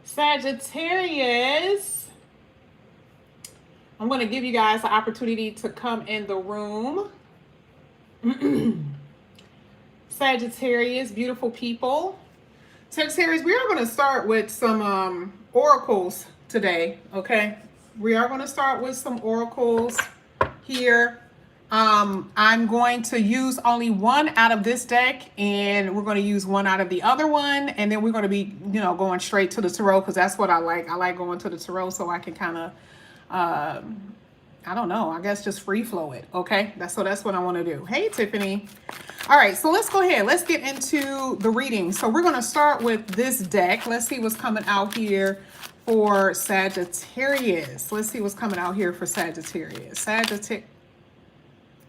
Sagittarius, I'm going to give you guys the opportunity to come in the room. Sagittarius, beautiful people. Sagittarius, we are going to start with some oracles today, okay? We are going to start with some oracles here. I'm going to use only one out of this deck, and we're going to use one out of the other one, and then we're going to be, going straight to the tarot because that's what I like. I like going to the tarot so I can kind of, I don't know, I guess just free flow it, okay? That's what I want to do. Hey, Tiffany. All right, so let's go ahead. Let's get into the reading. So we're going to start with this deck. Let's see what's coming out here for Sagittarius. Let's see what's coming out here for Sagittarius.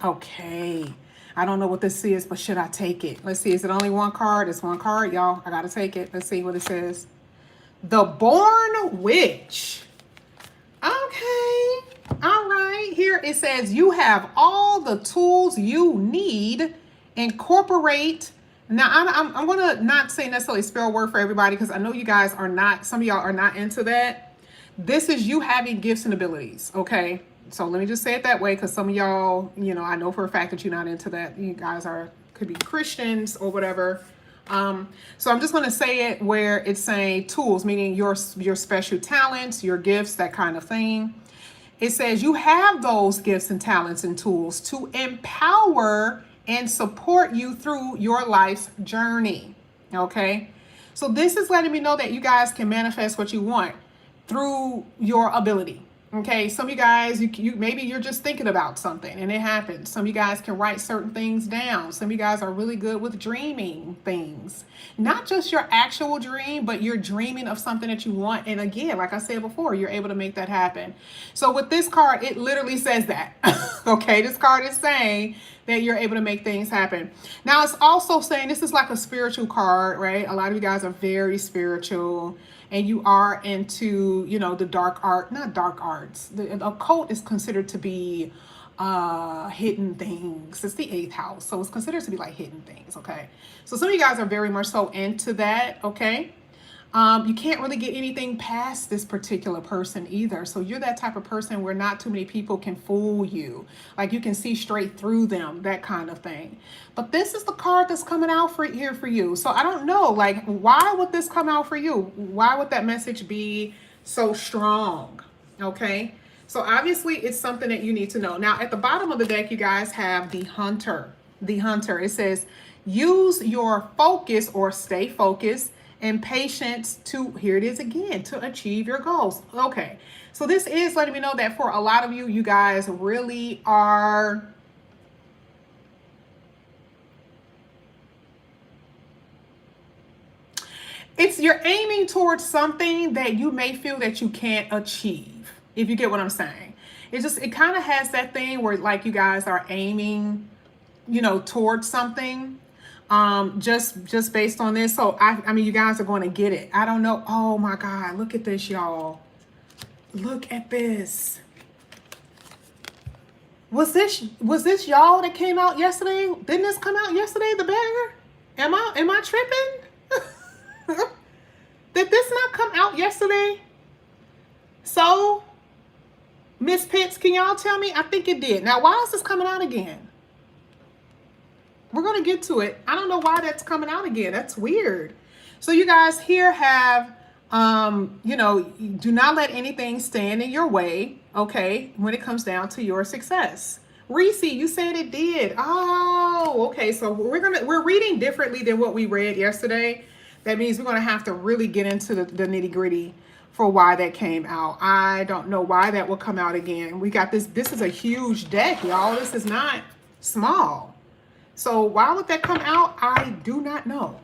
Okay. I don't know what this is, but should I take it? Let's see. Is it only one card? It's one card, y'all. I got to take it. Let's see what it says. The Born Witch. Okay. All right. Here it says, you have all the tools you need. Incorporate. Now, I'm going to not say necessarily spell word for everybody because I know you guys are not, some of y'all are not into that. This is you having gifts and abilities, okay? So let me just say it that way because some of y'all, I know for a fact that you're not into that. You guys could be Christians or whatever. So I'm just going to say it where it's saying tools, meaning your special talents, your gifts, that kind of thing. It says you have those gifts and talents and tools to empower and support you through your life's journey. Okay. So this is letting me know that you guys can manifest what you want through your ability. Okay, some of you guys, you maybe you're just thinking about something and it happens. Some of you guys can write certain things down. Some of you guys are really good with dreaming things. Not just your actual dream, but you're dreaming of something that you want. And again, like I said before, you're able to make that happen. So with this card, it literally says that. Okay, this card is saying that you're able to make things happen. Now, it's also saying this is like a spiritual card, right? A lot of you guys are very spiritual. And you are into, the dark art, not dark arts. The occult is considered to be hidden things. It's the 8th house. So it's considered to be like hidden things, okay? So some of you guys are very much so into that, okay? You can't really get anything past this particular person either. So you're that type of person where not too many people can fool you. Like you can see straight through them, that kind of thing. But this is the card that's coming out here for you. So I don't know, like, why would this come out for you? Why would that message be so strong? Okay. So obviously it's something that you need to know. Now at the bottom of the deck, you guys have the Hunter. The Hunter, it says, use your focus or stay focused and patience to, here it is again, to achieve your goals. Okay, so this is letting me know that for a lot of you, you guys really are you're aiming towards something that you may feel that you can't achieve, if you get what I'm saying. It kind of has that thing where like you guys are aiming, towards something. Just based on this. So I mean, you guys are going to get it. I don't know. Oh my God, look at this, y'all. Look at this. Was this y'all that came out yesterday? Didn't this come out yesterday, the bagger? Am I tripping? Did this not come out yesterday? So, Miss Pitts, can y'all tell me? I think it did. Now, why is this coming out again? We're going to get to it. I don't know why that's coming out again. That's weird. So you guys here have, do not let anything stand in your way, okay, when it comes down to your success. Reese, you said it did. Oh, okay. So we're reading differently than what we read yesterday. That means we're going to have to really get into the nitty gritty for why that came out. I don't know why that will come out again. We got this. This is a huge deck, y'all. This is not small. So why would that come out? I do not know.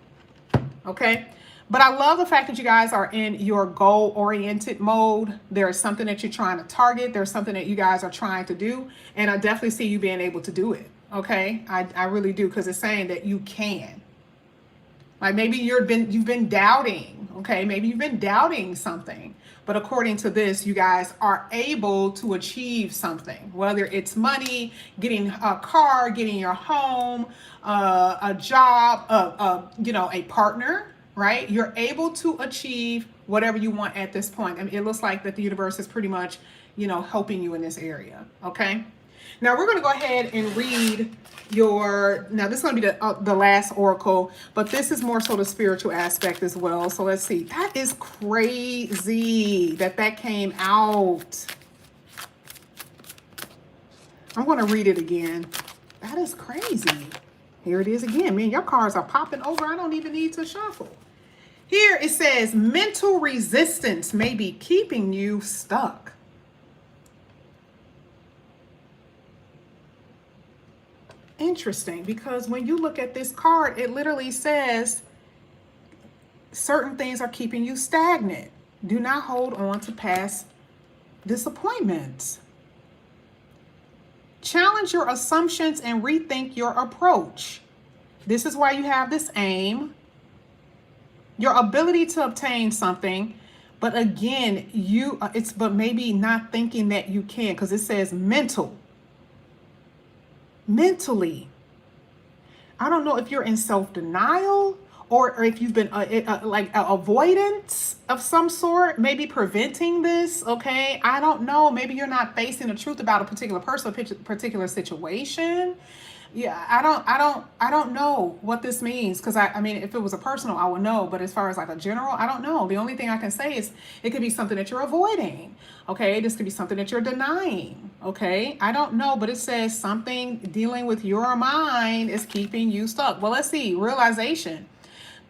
Okay. But I love the fact that you guys are in your goal-oriented mode. There is something that you're trying to target. There's something that you guys are trying to do. And I definitely see you being able to do it. Okay. I really do, because it's saying that you can. Like maybe you've been doubting. Okay. Maybe you've been doubting something. But according to this, you guys are able to achieve something, whether it's money, getting a car, getting your home, a job, a partner, right? You're able to achieve whatever you want at this point. I mean, it looks like that the universe is pretty much, helping you in this area, okay? Now we're going to go ahead and read now this is going to be the last oracle, but this is more so the spiritual aspect as well. So let's see. That is crazy that came out. I'm going to read it again. That is crazy. Here it is again. Man, your cards are popping over. I don't even need to shuffle. Here it says, mental resistance may be keeping you stuck. Interesting, because when you look at this card, it literally says certain things are keeping you stagnant. Do not hold on to past disappointments. Challenge your assumptions and rethink your approach. This is why you have this aim. Your ability to obtain something, but again, but maybe not thinking that you can, because it says mentally. I don't know if you're in self-denial or if you've been like avoidance of some sort, maybe preventing this. Okay, I don't know. Maybe you're not facing the truth about a particular person, a particular situation. Yeah, I don't know what this means, because I mean, if it was a personal, I would know, but as far as like a general, I don't know. The only thing I can say is it could be something that you're avoiding. Okay, this could be something that you're denying. Okay, I don't know, but it says something dealing with your mind is keeping you stuck. Well, let's see, realization.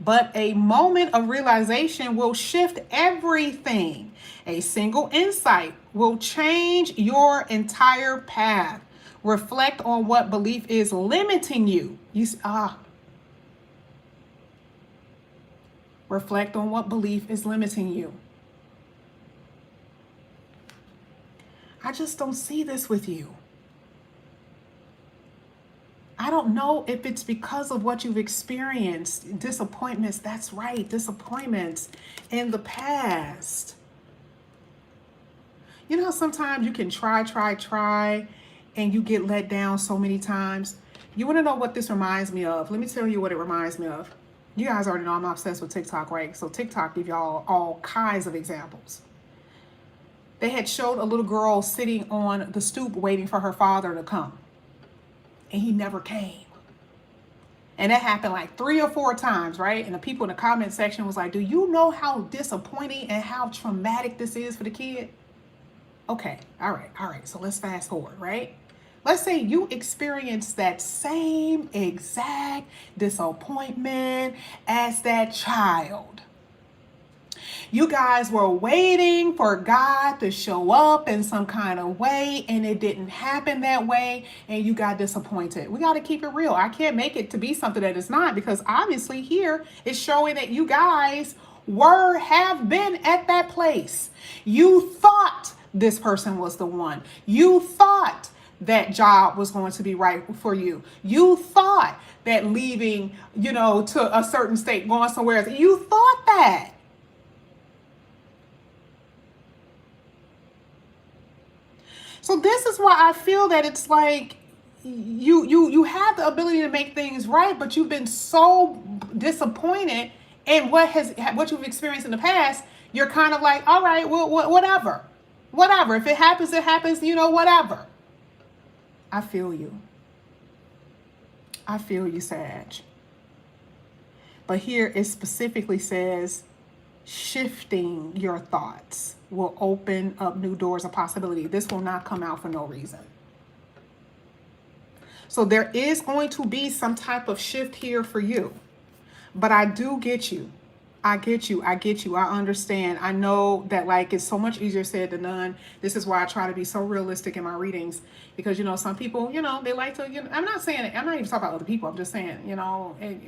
But a moment of realization will shift everything. A single insight will change your entire path. Reflect on what belief is limiting you. Reflect on what belief is limiting you. I just don't see this with you. I don't know if it's because of what you've experienced. Disappointments, that's right, disappointments in the past. You know how sometimes you can try, and you get let down so many times? You want to know what this reminds me of? Let me tell you what it reminds me of. You guys already know I'm obsessed with TikTok, right? So TikTok give y'all all kinds of examples. They had showed a little girl sitting on the stoop waiting for her father to come. And he never came. And that happened like 3 or 4 times, right? And the people in the comment section was like, do you know how disappointing and how traumatic this is for the kid? Okay, all right. So let's fast forward, right? Let's say you experienced that same exact disappointment as that child. You guys were waiting for God to show up in some kind of way, and it didn't happen that way, and you got disappointed. We got to keep it real. I can't make it to be something that it's not, because obviously here it's showing that you guys have been at that place. You thought this person was the one. You thought that job was going to be right for you. You thought that leaving, to a certain state, going somewhere else, you thought that. So this is why I feel that it's like you have the ability to make things right, but you've been so disappointed in what you've experienced in the past. You're kind of like, all right, well, whatever. If it happens, it happens, whatever. I feel you. Sag. But here it specifically says shifting your thoughts will open up new doors of possibility. This will not come out for no reason. So there is going to be some type of shift here for you. But I do get you. I get you. I understand. I know that it's so much easier said than done. This is why I try to be so realistic in my readings, because, some people, they like to, I'm not saying it. I'm not even talking about other people. I'm just saying,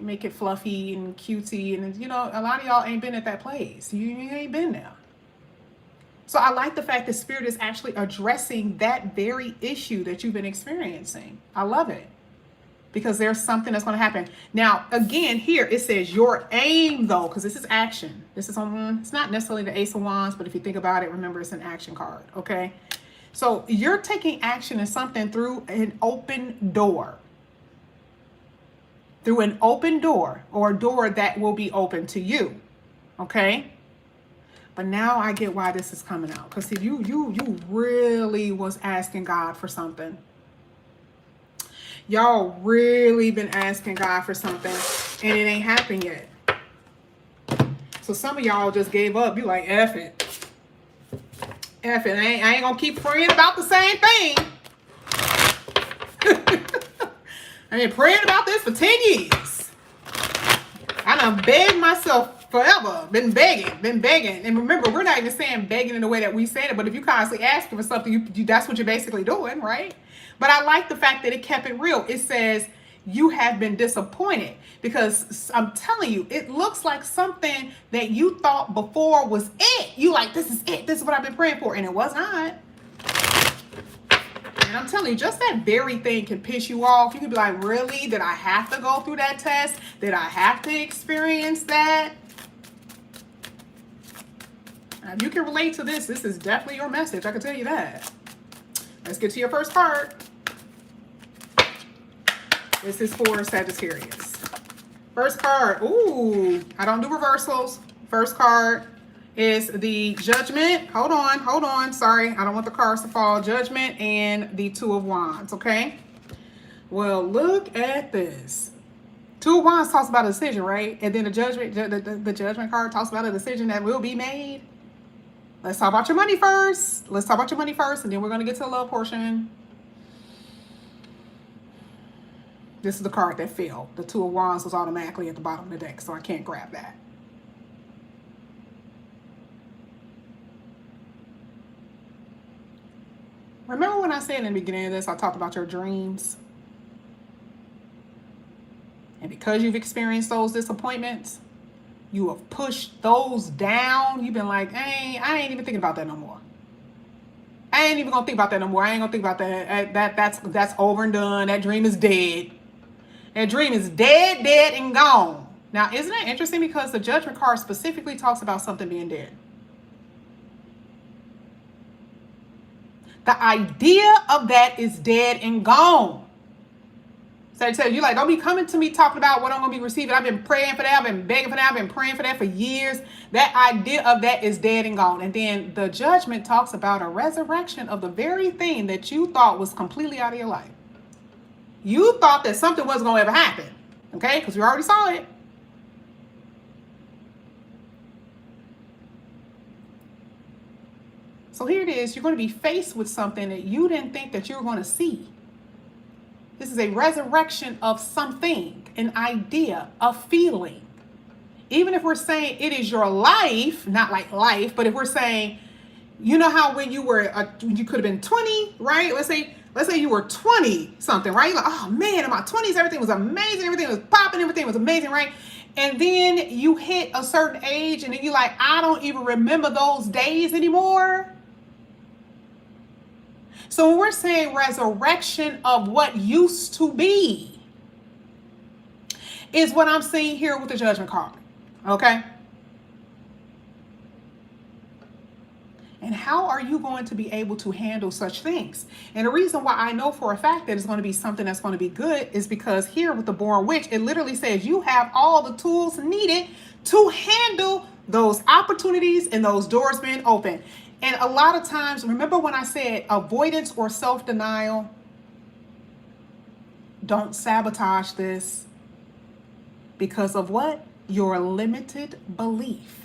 make it fluffy and cutesy. And, a lot of y'all ain't been at that place. You ain't been there. So I like the fact that Spirit is actually addressing that very issue that you've been experiencing. I love it. Because there's something that's going to happen. Now, again, here it says your aim, though, because this is action. This is it's not necessarily the Ace of Wands, but if you think about it, remember it's an action card, okay? So you're taking action in something through an open door. through an open door or a door that will be open to you. Okay? But now I get why this is coming out. Because see, you really was asking God for something. Y'all really been asking God for something and it ain't happened yet. So some of y'all just gave up. You like, F it. F it. I ain't gonna keep praying about the same thing. I been praying about this for 10 years. I done begged myself forever. Been begging. And remember, we're not even saying begging in the way that we said it, but if you constantly asking for something, that's what you're basically doing, right? But I like the fact that it kept it real. It says, you have been disappointed, because I'm telling you, it looks like something that you thought before was it. You like, this is it. This is what I've been praying for. And it was not. And I'm telling you, just that very thing can piss you off. You can be like, really? Did I have to go through that test? Did I have to experience that? If you can relate to this, this is definitely your message. I can tell you that. Let's get to your first card. This is for Sagittarius. First card. Ooh, I don't do reversals. First card is the Judgment. Hold on. Sorry, I don't want the cards to fall. Judgment and the Two of Wands, okay? Well, look at this. Two of Wands talks about a decision, right? And then the Judgment, the Judgment card talks about a decision that will be made. Let's talk about your money first. And then we're going to get to the love portion. This is the card that fell. The Two of Wands was automatically at the bottom of the deck, so I can't grab that. Remember when I said in the beginning of this, I talked about your dreams? And because you've experienced those disappointments, you have pushed those down. You've been like, I ain't even thinking about that no more. I ain't even gonna think about that no more. I ain't gonna think about that. That's over and done. That dream is dead. That dream is dead and gone. Now, isn't that interesting? Because the Judgment card specifically talks about something being dead. The idea of that is dead and gone. So I tell you, like, don't be coming to me talking about what I'm going to be receiving. I've been praying for that. I've been begging for that. I've been praying for that for years. That idea of that is dead and gone. And then the Judgment talks about a resurrection of the very thing that you thought was completely out of your life. You thought that something wasn't going to ever happen. Okay? Because we already saw it. So here it is. You're going to be faced with something that you didn't think that you were going to see. This is a resurrection of something, an idea, a feeling. Even if we're saying it is your life, not like life, but if we're saying, you know how when you were, you could have been 20, right? Let's say you were 20 something, right? You're like, oh man, in my 20s, everything was amazing. Everything was popping. Everything was amazing, right? And then you hit a certain age and then you're like, I don't even remember those days anymore. So when we're saying resurrection of what used to be is what I'm seeing here with the Judgment card, okay? And how are you going to be able to handle such things? And the reason why I know for a fact that it's going to be something that's going to be good is because here with the Born Witch, it literally says you have all the tools needed to handle those opportunities and those doors being open. And a lot of times, remember when I said avoidance or self-denial? Don't sabotage this because of what? Your limited belief.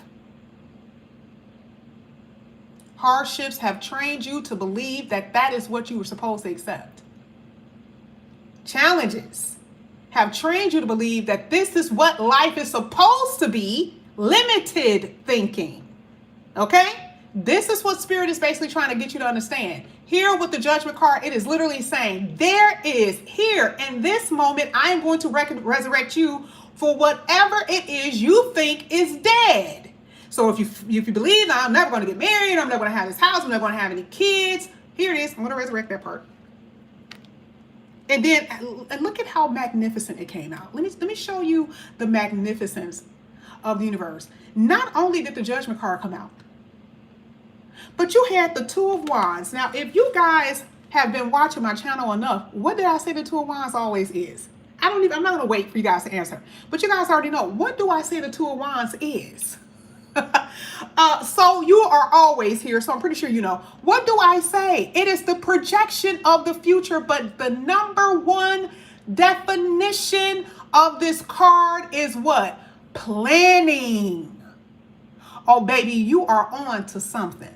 Hardships have trained you to believe that that is what you were supposed to accept. Challenges have trained you to believe that this is what life is supposed to be. Limited thinking. Okay? This is what Spirit is basically trying to get you to understand. Here with the Judgment card, it is literally saying, there is here in this moment, I am going to resurrect you for whatever it is you think is dead. So if you believe I'm never going to get married, I'm never going to have this house, I'm never going to have any kids, here it is. I'm going to resurrect that part. And then and look at how magnificent it came out. Let me show you the magnificence of the universe. Not only did the Judgment card come out, but you had the Two of Wands. Now, if you guys have been watching my channel enough, what did I say the Two of Wands always is? I'm not going to wait for you guys to answer. But you guys already know. What do I say the Two of Wands is? So you are always here, so I'm pretty sure you know. What do I say? It is the projection of the future, but the number one definition of this card is what? Planning. Oh, baby, you are on to something.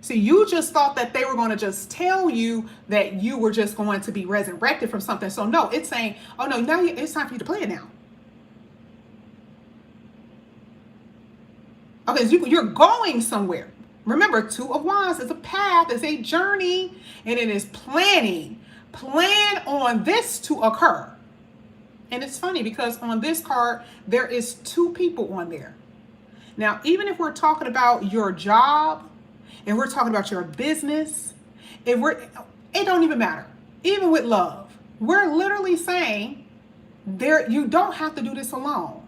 See, you just thought that they were going to just tell you that you were just going to be resurrected from something. So no, it's saying, oh no, now it's time for you to play it now. Okay, so you're going somewhere. Remember, Two of Wands is a path, it's a journey, and it is planning. Plan on this to occur. And it's funny because on this card, there is two people on there. Now, even if we're talking about your job, and we're talking about your business, it don't even matter. Even with love, we're literally saying you don't have to do this alone.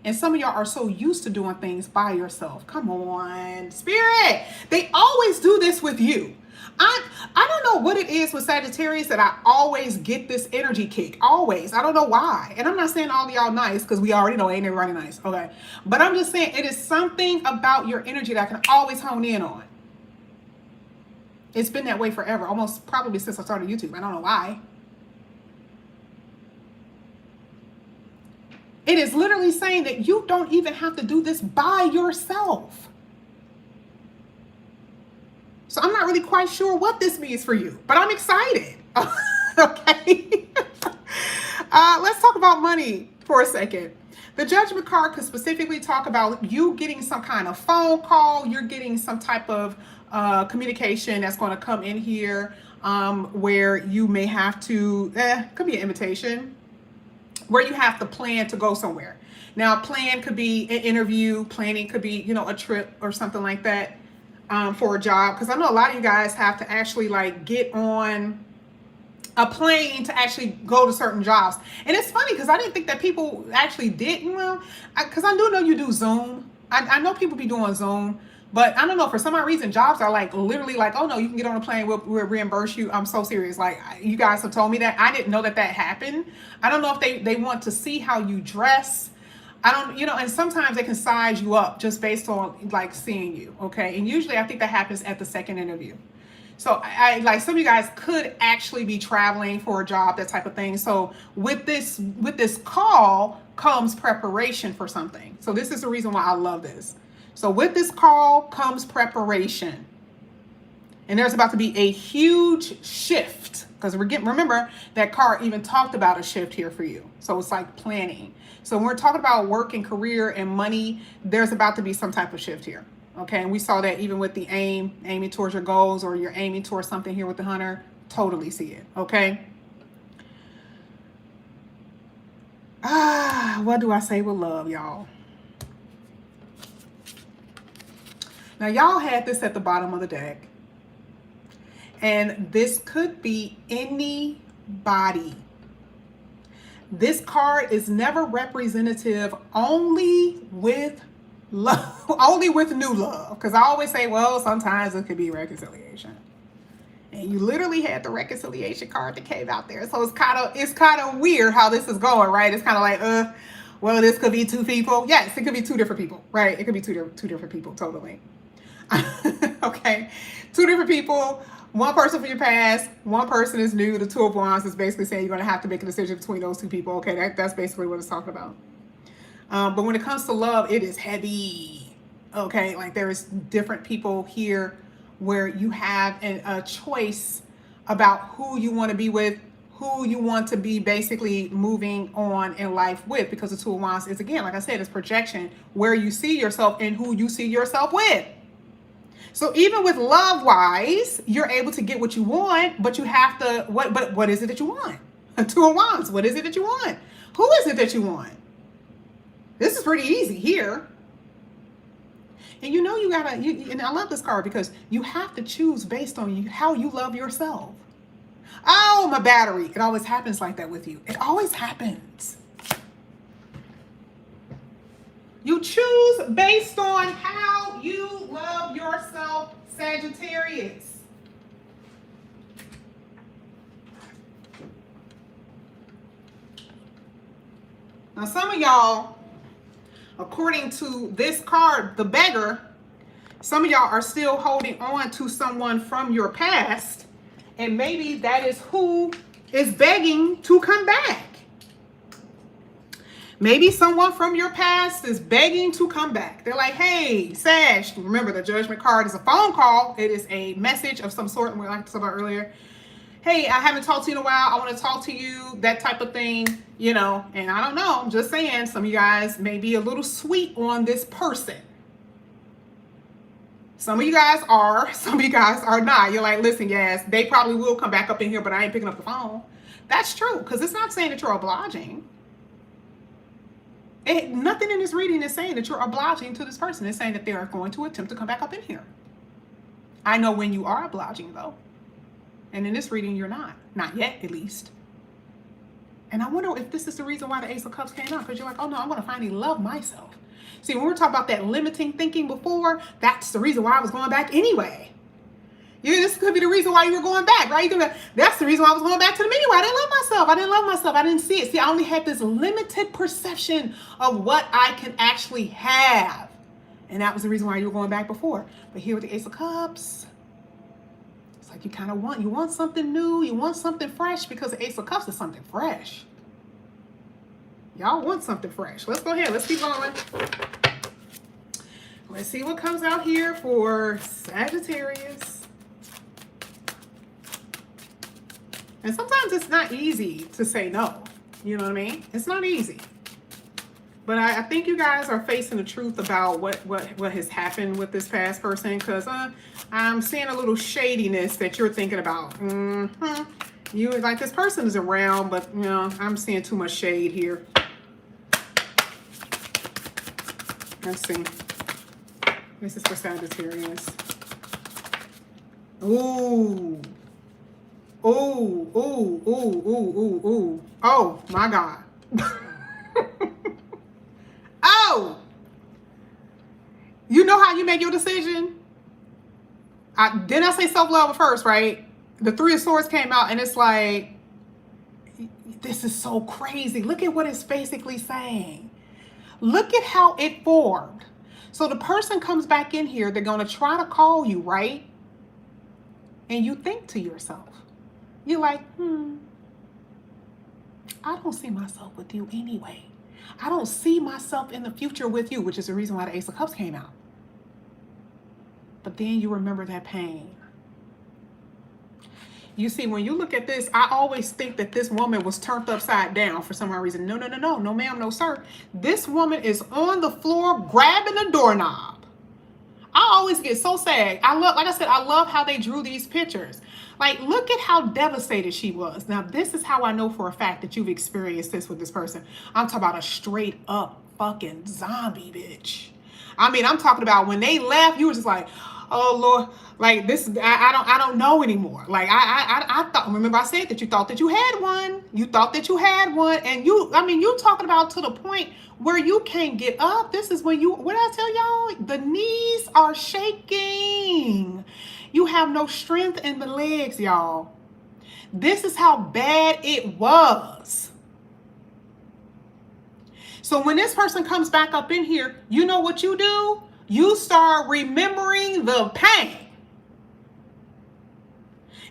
And some of y'all are so used to doing things by yourself. Come on, Spirit. They always do this with you. I don't know what it is with Sagittarius that I always get this energy kick. Always. I don't know why. And I'm not saying all of y'all nice because we already know ain't everybody nice. Okay. But I'm just saying it is something about your energy that I can always hone in on. It's been that way forever. Almost probably since I started YouTube. I don't know why. It is literally saying that you don't even have to do this by yourself. So I'm not really quite sure what this means for you, but I'm excited. Okay. Let's talk about money for a second. The Judgment card could specifically talk about you getting some kind of phone call. You're getting some type of communication that's going to come in here where you may have to, could be an invitation, where you have to plan to go somewhere. Now, plan could be an interview. Planning could be, a trip or something like that for a job. Because I know a lot of you guys have to actually like get on a plane to actually go to certain jobs. And it's funny because I didn't think that people actually did. Well, because I do know you do Zoom. I know people be doing Zoom. But I don't know, for some odd reason, jobs are like literally like, oh no, you can get on a plane, we'll reimburse you. I'm so serious. Like, you guys have told me that. I didn't know that happened. I don't know if they want to see how you dress. I don't, and sometimes they can size you up just based on like seeing you, okay? And usually I think that happens at the second interview. So I like some of you guys could actually be traveling for a job, that type of thing. So with this call comes preparation for something. So this is the reason why I love this. So with this call comes preparation. And there's about to be a huge shift because remember that card even talked about a shift here for you. So it's like planning. So when we're talking about work and career and money, there's about to be some type of shift here. Okay. And we saw that even with the aiming towards your goals, or you're aiming towards something here with the Hunter. Totally see it. Okay. What do I say with love, y'all? Now, y'all had this at the bottom of the deck. And this could be anybody. This card is never representative, only with love, only with new love. Because I always say, well, sometimes it could be reconciliation. And you literally had the reconciliation card that came out there. So it's kind of weird how this is going, right? It's kind of like, well, this could be two people. Yes, it could be two different people, right? It could be two different people, totally. Okay, two different people, one person for your past, one person is new. The Two of Wands is basically saying you're going to have to make a decision between those two people. Okay, that's basically what it's talking about. But when it comes to love, it is heavy. Okay, like there is different people here where you have a choice about who you want to be with, who you want to be basically moving on in life with, because the Two of Wands is, again, like I said, it's projection, where you see yourself and who you see yourself with. So even with love-wise, you're able to get what you want, but you have to, what is it that you want? Two of Wands, what is it that you want? Who is it that you want? This is pretty easy here. And you gotta, and I love this card because you have to choose based on how you love yourself. Oh, my battery. It always happens like that with you. It always happens. You choose based on how you love yourself, Sagittarius. Now, some of y'all, according to this card, the beggar, some of y'all are still holding on to someone from your past, and maybe that is who is begging to come back. Maybe someone from your past is begging to come back. They're like, hey, Sag, remember the judgment card is a phone call. It is a message of some sort, like I talked about earlier. Hey, I haven't talked to you in a while. I want to talk to you, that type of thing, you know. And I don't know, I'm just saying, some of you guys may be a little sweet on this person. Some of you guys are, some of you guys are not. You're like, listen, yes, they probably will come back up in here, but I ain't picking up the phone. That's true, because it's not saying that you're obliging. Nothing in this reading is saying that you're obliging to this person. It's saying that they are going to attempt to come back up in here. I know when you are obliging, though. And in this reading, you're not. Not yet, at least. And I wonder if this is the reason why the Ace of Cups came out. Because you're like, oh, no, I'm going to finally love myself. See, when we were talking about that limiting thinking before, that's the reason why I was going back anyway. This could be the reason why you were going back, right? That's the reason why I was going back to them anyway. I didn't love myself. I didn't love myself. I didn't see it. See, I only had this limited perception of what I can actually have. And that was the reason why you were going back before. But here with the Ace of Cups, it's like you kind of want something new. You want something fresh, because the Ace of Cups is something fresh. Y'all want something fresh. Let's go ahead. Let's keep going. Let's see what comes out here for Sagittarius. And sometimes it's not easy to say no. You know what I mean? It's not easy. But I think you guys are facing the truth about what has happened with this past person, because I'm seeing a little shadiness that you're thinking about. You like, this person is around, but you know, I'm seeing too much shade here. Let's see. This is for Sagittarius. Ooh. Ooh, ooh, ooh, ooh, ooh, ooh. Oh, my God. Oh! You know how you make your decision? Didn't I say self-love first, right? The Three of Swords came out, and it's like, this is so crazy. Look at what it's basically saying. Look at how it formed. So the person comes back in here, they're going to try to call you, right? And you think to yourself, you're like, I don't see myself with you anyway. I don't see myself in the future with you, which is the reason why the Ace of Cups came out. But then you remember that pain. You see, when you look at this, I always think that this woman was turned upside down for some reason. No, ma'am, no, sir. This woman is on the floor grabbing the doorknob. I always get so sad. Like I said, I love how they drew these pictures. Like, look at how devastated she was. Now, this is how I know for a fact that you've experienced this with this person. I'm talking about a straight up fucking zombie bitch. I mean, I'm talking about when they left, you were just like, oh Lord, like this, I don't know anymore. Like I thought, remember I said that you thought that you had one. You thought that you had one. And you talking about to the point where you can't get up. This is when what did I tell y'all? The knees are shaking. You have no strength in the legs, y'all. This is how bad it was. So when this person comes back up in here, you know what you do? You start remembering the pain.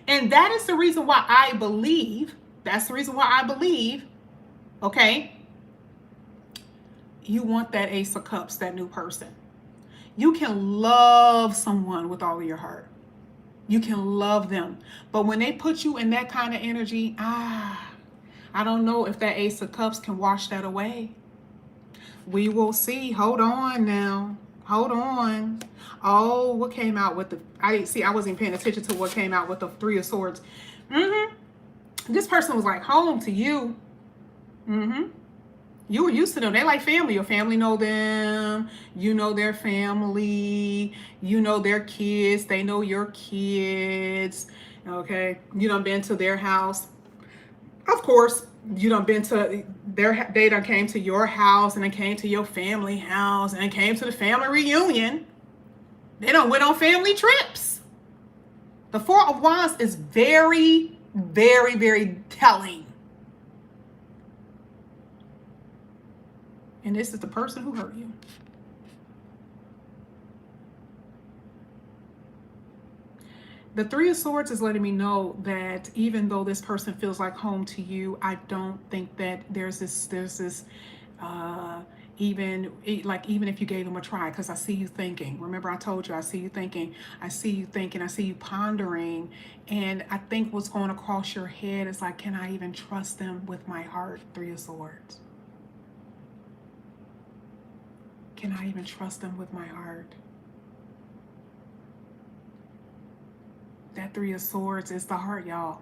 And that is the reason why I believe, okay, you want that Ace of Cups, that new person. You can love someone with all of your heart. You can love them. But when they put you in that kind of energy, I don't know if that Ace of Cups can wash that away. We will see. Hold on now. Hold on. Oh, what came out with I wasn't paying attention to what came out with the Three of Swords. This person was like home to you. You were used to them. They like family. Your family know them. You know their family. You know their kids. They know your kids. Okay. You done been to their house. Of course, you done been to they done came to your house, and they came to your family house, and they came to the family reunion. They done went on family trips. The Four of Wands is very, very, very telling. And this is the person who hurt you. The Three of Swords is letting me know that even though this person feels like home to you, I don't think that there's this even if you gave them a try, because I see you thinking. Remember, I told you I see you thinking. I see you thinking. I see you pondering. And I think what's going across your head is like, can I even trust them with my heart? Three of Swords. Can I even trust them with my heart? That Three of Swords is the heart, y'all.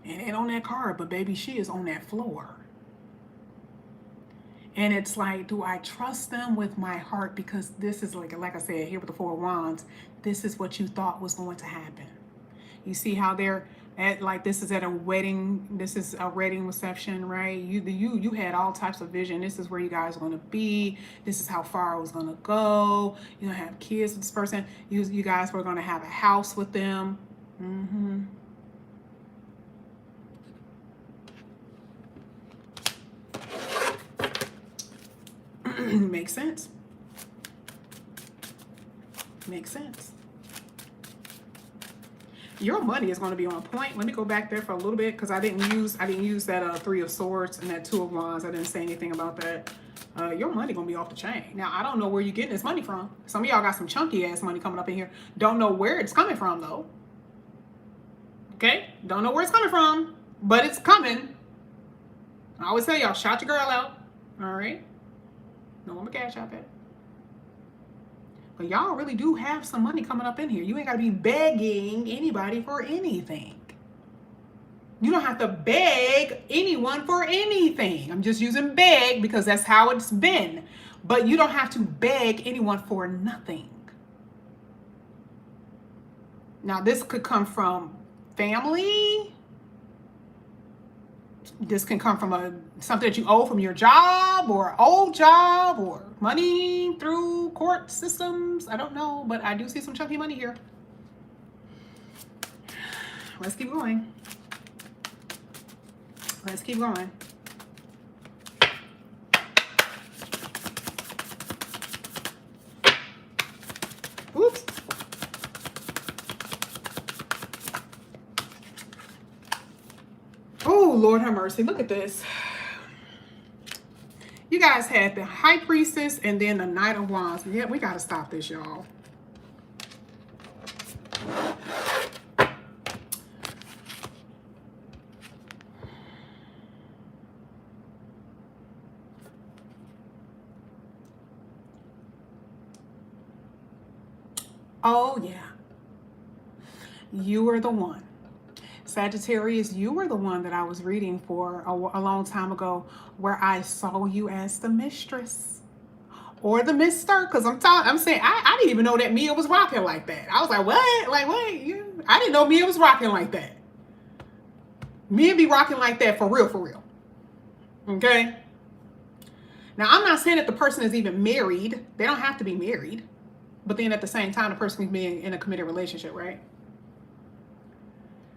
And it ain't on that card, but baby, she is on that floor. And it's like, do I trust them with my heart? Because this is like I said, here with the Four of Wands, this is what you thought was going to happen. You see how they're at, like, this is at a wedding. This is a wedding reception, right? You had all types of vision. This is where you guys are going to be. This is how far I was going to go. You don't have kids with this person. You guys were going to have a house with them. Makes sense. Makes sense. Your money is going to be on point. Let me go back there for a little bit, because I didn't use that Three of Swords and that Two of Wands. I didn't say anything about that. Your money going to be off the chain. Now, I don't know where you're getting this money from. Some of y'all got some chunky ass money coming up in here. Don't know where it's coming from, though. Okay? Don't know where it's coming from, but it's coming. I always tell y'all, shout your girl out. All right? No one to cash out that. But y'all really do have some money coming up in here. You ain't got to be begging anybody for anything. You don't have to beg anyone for anything. I'm just using beg because that's how it's been. But you don't have to beg anyone for nothing. Now, this could come from family. This can come from something that you owe from your job or old job, or money through court systems. I don't know, but I do see some chunky money here. Let's keep going. Let's keep going. Oops. Oh, Lord have mercy. Look at this. You guys had the High Priestess and then the Knight of Wands. Yeah, we got to stop this, y'all. Oh, yeah. You were the one. Sagittarius, you were the one that I was reading for a long time ago, where I saw you as the mistress or the mister. Because I'm saying, I didn't even know that Mia was rocking like that. I was like, what? Like, wait, I didn't know Mia was rocking like that. Mia be rocking like that for real, for real. Okay? Now, I'm not saying that the person is even married. They don't have to be married. But then at the same time, the person can be in a committed relationship, right?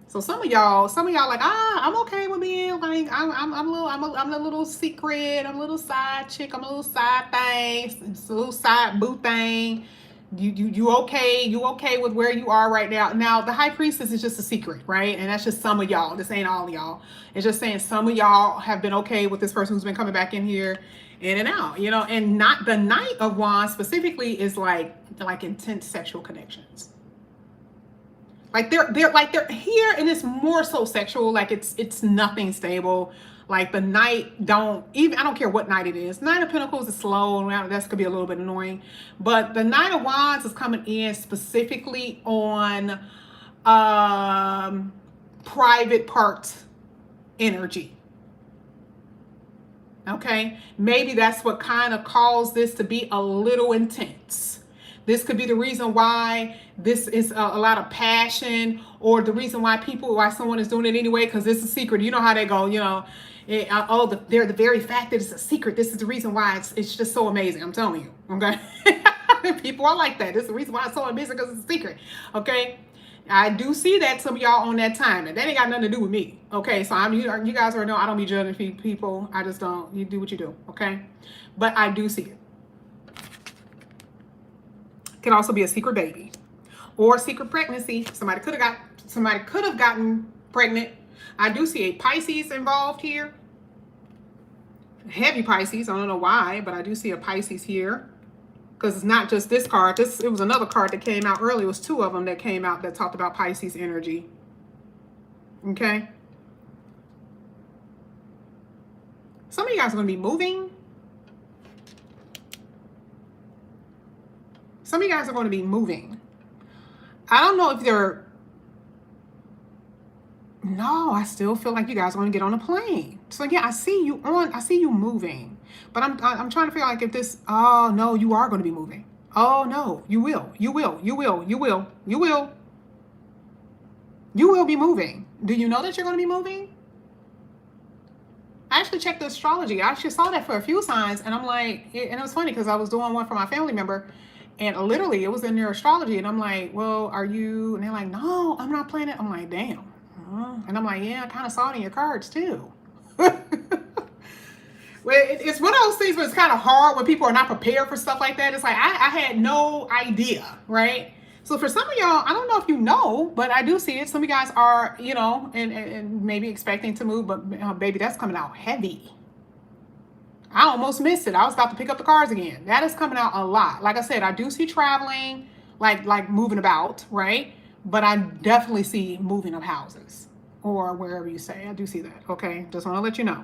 So some of y'all like, I'm okay with being like, I'm a little secret, I'm a little side chick, I'm a little side thing, it's a little side boo thing. You okay with where you are right now? Now the High Priestess is just a secret, right? And that's just some of y'all. This ain't all of y'all. It's just saying some of y'all have been okay with this person who's been coming back in here, in and out, you know. And not the Knight of Wands specifically is like intense sexual connections. Like they're here, and it's more so sexual. Like it's nothing stable. Like the Knight I don't care what night it is. Knight of Pentacles is slow, and that could be a little bit annoying. But the Knight of Wands is coming in specifically on private part energy. Okay, maybe that's what kind of caused this to be a little intense. This could be the reason why this is a lot of passion, or the reason why someone is doing it anyway, because it's a secret. You know how they go, you know, they're the very fact that it's a secret. This is the reason why it's just so amazing. I'm telling you, okay? People are like that. This is the reason why it's so amazing, because it's a secret, okay? I do see that some of y'all on that time, and that ain't got nothing to do with me. Okay, so you guys already know I don't be judging people. I just don't. You do what you do. Okay, but I do see it. Could also be a secret baby or secret pregnancy. Somebody could have gotten pregnant. I do see a Pisces involved here. Heavy Pisces. I don't know why, but I do see a Pisces here. Because it's not just this card. It was another card that came out earlier. It was two of them that came out that talked about Pisces energy. Okay. Some of you guys are going to be moving. Some of you guys are going to be moving. I don't know if they're... No, I still feel like you guys are going to get on a plane. So yeah, I see you moving. But I'm trying to figure out like if this... Oh, no, you are going to be moving. Oh, no, you will. You will be moving. Do you know that you're going to be moving? I actually checked the astrology. I actually saw that for a few signs. And I'm like... And it was funny because I was doing one for my family member. And literally, it was in their astrology. And I'm like, well, are you... And they're like, no, I'm not planning. I'm like, damn. And I'm like, yeah, I kind of saw it in your cards, too. Well, it's one of those things where it's kind of hard when people are not prepared for stuff like that. It's like, I had no idea, right? So for some of y'all, I don't know if you know, but I do see it. Some of you guys are, you know, and maybe expecting to move, but baby, that's coming out heavy. I almost missed it. I was about to pick up the cards again. That is coming out a lot. Like I said, I do see traveling, like moving about, right? But I definitely see moving of houses or wherever you say. I do see that, okay? Just want to let you know.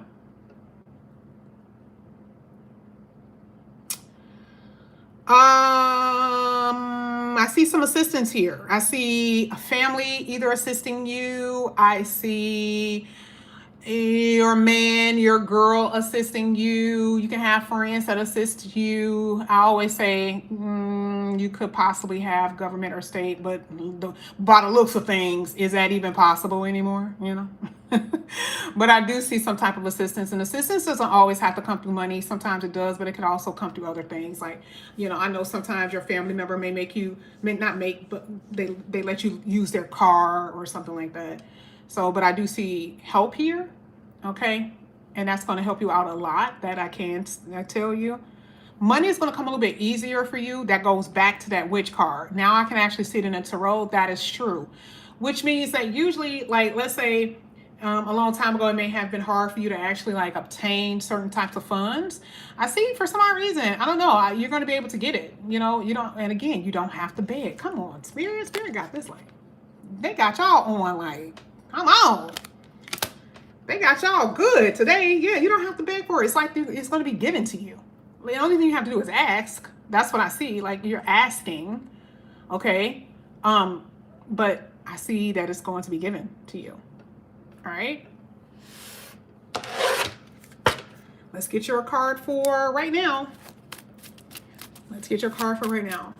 I see some assistance here. I see a family either assisting you. I see your man, your girl assisting you. You can have friends that assist you. I always say you could possibly have government or state, but by the looks of things, is that even possible anymore? You know? But I do see some type of assistance, and assistance doesn't always have to come through money. Sometimes it does, but it can also come through other things. Like, you know, I know sometimes your family member may not make, but they let you use their car or something like that. So, but I do see help here, okay? And that's going to help you out a lot, that I tell you. Money is going to come a little bit easier for you. That goes back to that witch card. Now I can actually see it in a tarot. That is true. Which means that usually, like, let's say a long time ago, it may have been hard for you to actually like obtain certain types of funds. I see for some odd reason, I don't know, you're going to be able to get it. You know, you don't, and again, you don't have to beg. Come on, Spirit got this, like, they got y'all on, like, come on. They got y'all good today. Yeah, you don't have to beg for it. It's like it's going to be given to you. The only thing you have to do is ask. That's what I see. Like, you're asking, okay? But I see that it's going to be given to you. All right. Let's get your card for right now. Let's get your card for right now.